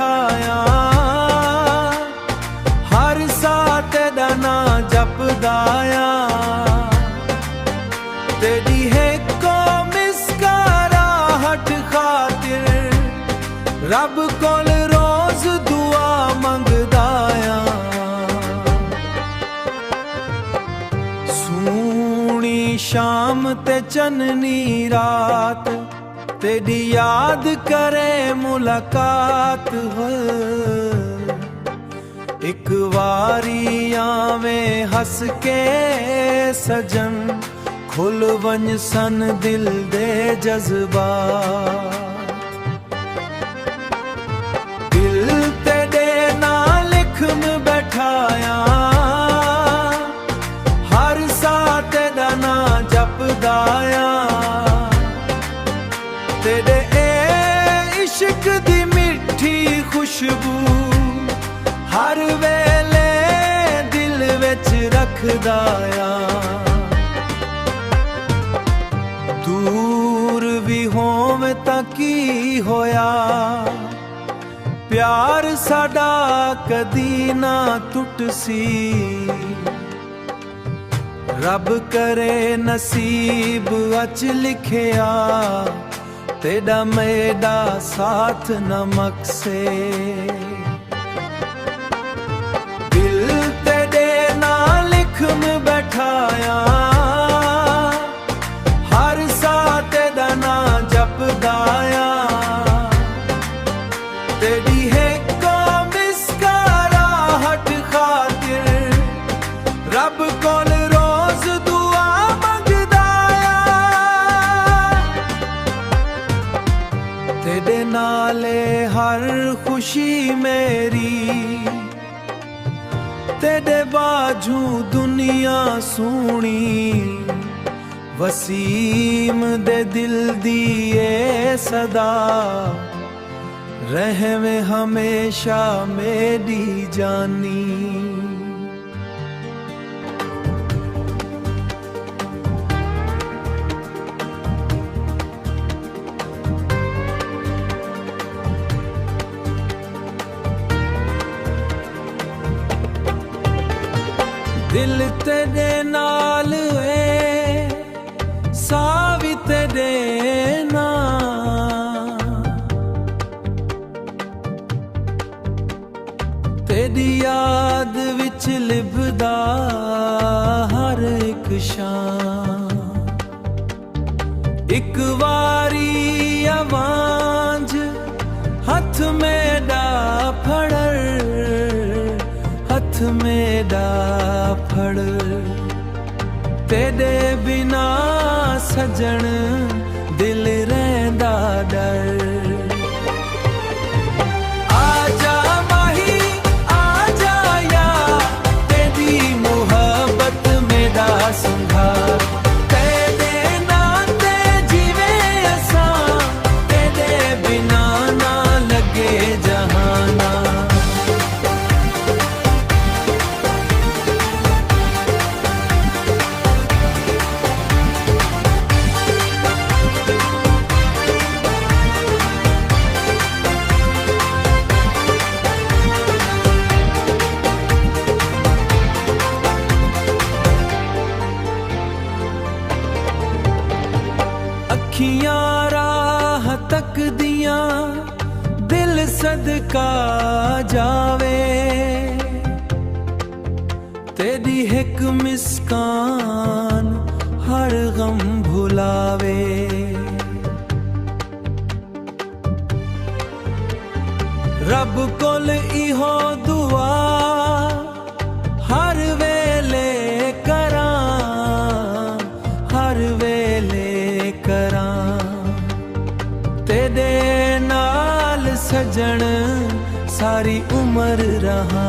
बैठाया हर साह तेरा ना जपदाया तेरी है को मुस्कुराहट खातिर रब कोल रोज दुआ मंगदाया सूनी शाम ते चन्नी रात तेरी याद करे मुलाकात हो एक वारी आवें हस के सजन खुल वन सन दिल दे जज्बात दिल तेरे नाल लिखम बैठाया हर साह तेरा ना जपदाया तेरे ए इश्क दी मिठी खुशबू हर वेले दिल विच रखदाया दूर भी होवे तां की होया प्यार साडा कदी ना टुटसी रब करे नसीब अच लिखिया तेरा मेरा साथ नमक से दिल तेरे नाल लिखम बैठाया हर साह तेरा ना जपदाया तेरी है को मुस्कुराहट खातिर रब कोल रोज दुआ मंगदाया तेरे नाले हर खुशी मेरी तेरे बाजू दुनिया सोनी वसीम दे दिल दी ए सदा रहवे हमेशा मेरी जानी दिल तेरे नाल है साह भी तेरे नाल तेरी याद विच लिभदा हर एक शाम एक वारी आवाज हथ मेरा फड़ हथ मेरा फड़ तेरे बिना सजन दिल रहिंदा डर आजा माही आजा यार तेरी मुहब्बत मेरा संघार तेरे नाते जीवे असां तेरे बिना ना लगे जहाना अखियां राह तक दिया दिल सदका जावे तेरी एक मुस्कान हर गम भुलावे रब कोल इहो दुआ हर वेले करां हर वेले तेरे नाल सजन सारी उम्र रहा